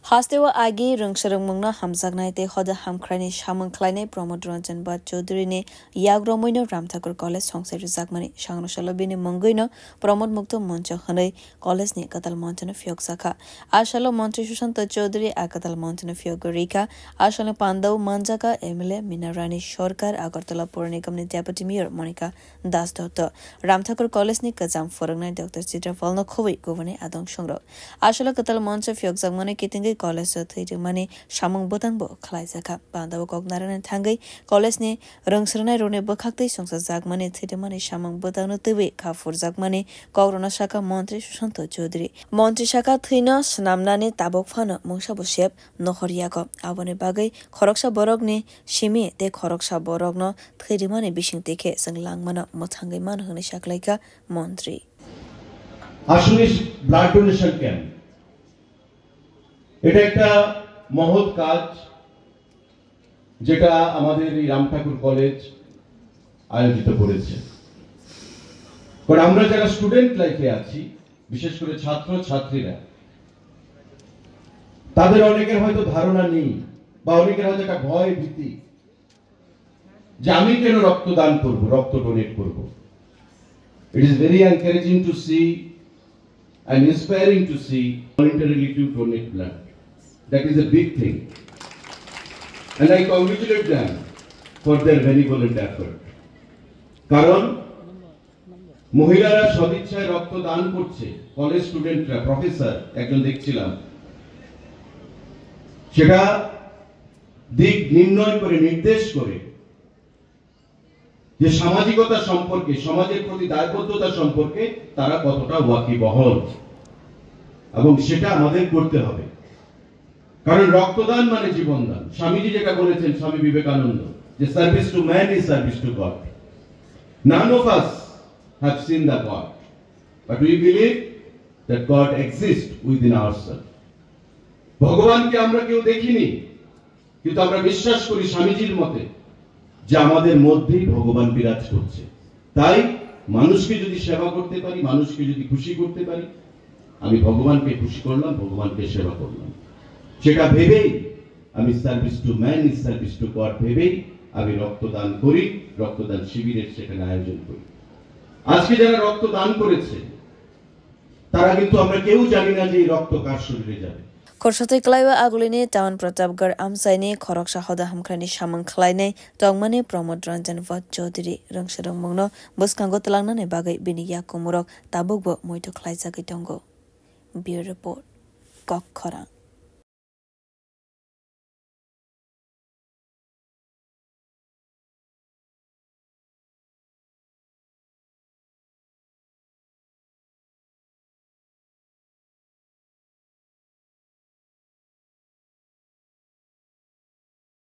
Hastewa agi rungsharung mungna hamjaknai te khoda hamkhrani samangkhlainai Pramod Ranjan Bhat Chaudhary ne yagromoino Ramthakur College songsai rjakmani sangroshalobini munggoino Pramod Mukto Moncha hanai college ni katal monchana fiok sakha ashalo Mantri Sushant Chaudhary akatal monchana fiok gorika ashalo Pandau Manjaka MLA Minarani Sarkar Agartala Pur Nigam ni Deputy Mayor Monica Das Dutta Ramthakur College ni kajam forangnai Dr. Chitra Falno khoi govane adong songro ashalo katal moncha fiok jakmani kitingai college thai mani samung botang bo khlai jaka Pandau Koknaran thangai college ni rungsrnai rone bokhaktei songsa jakmani thai mani samung botang no tewe khafur jakmani Korona Shaka Mantri Sushant Chaudhary Mantri Shaka thina snamnani tabok phano mungsa bosep nohoriyago abone bagai khoroksha borok ni simi te khoroksha borok no thai mani bising teke sanglangmana mothangai man hone shaklaika mantri আসলে blood donation camp এটা একটা মহৎ কাজ যেটা আমাদের এই Ram Thakur college আয়োজিত করেছে কারণ আমরা যারা স্টুডেন্ট লাইফে আছি বিশেষ করে ছাত্র ছাত্রীরা তাদের অনেকের হয়তো ধারণা নেই বা অনেকের হয়তো একটা ভয় ভীতি যে আমি কেন রক্তদান করব রক্ত ডোনেট করব it is very encouraging to see and inspiring to see voluntarily to donate blood. That is a big thing. And I congratulate them for their benevolent effort. কারণ মহিলারা সদিচ্ছায় রক্তদান করছে কলেজ স্টুডেন্টরা প্রফেসর একজন দেখছিলাম সেটা দিক নির্ণয় করে নির্দেশ করে যে সামাজিকতা সম্পর্কে সমাজের প্রতি দায়বদ্ধতা সম্পর্কে তারা কতটা ওয়াকিবহল এবং সেটা আমাদের করতে হবে কারণ রক্তদান মানে জীবনদান স্বামীজি যেটা বলেছেন স্বামী বিবেকানন্দ যে service to man is service to god none of us have seen the God but we believe that God exists within ourselves ভগবানকে আমরা কেউ দেখিনি কিন্তু আমরা বিশ্বাস করি স্বামীজির মতে যে আমাদের মধ্যেই ভগবান বিরাজ করছে তাই মানুষকে যদি সেবা করতে পারি মানুষকে যদি খুশি করতে পারি আমি ভগবানকে খুশি করলাম ভগবানকে সেবা করলাম সেটা ভেবেই আমি service to man is service to god ভেবেই আমি রক্তদান করি রক্তদান শিবিরের সেখানে আয়োজন করি আজকে যারা রক্তদান করেছে তারা কিন্তু আমরা কেউ জানি না যে এই রক্ত কার শরীরে যাবে Korsatoi klaiwa agulini Town Pratapgarh Amsaini Khoroksha Hoda Hamkhrani Samang Khlainai Tongmani Pramod Ranjan Bhat Chaudhary Rungsharung Mungno Buskango Tlangnani Bagai Bini Yakumurok Tabukbo Moito Khlaijagoi Tongo Bureau Report Kok Khorang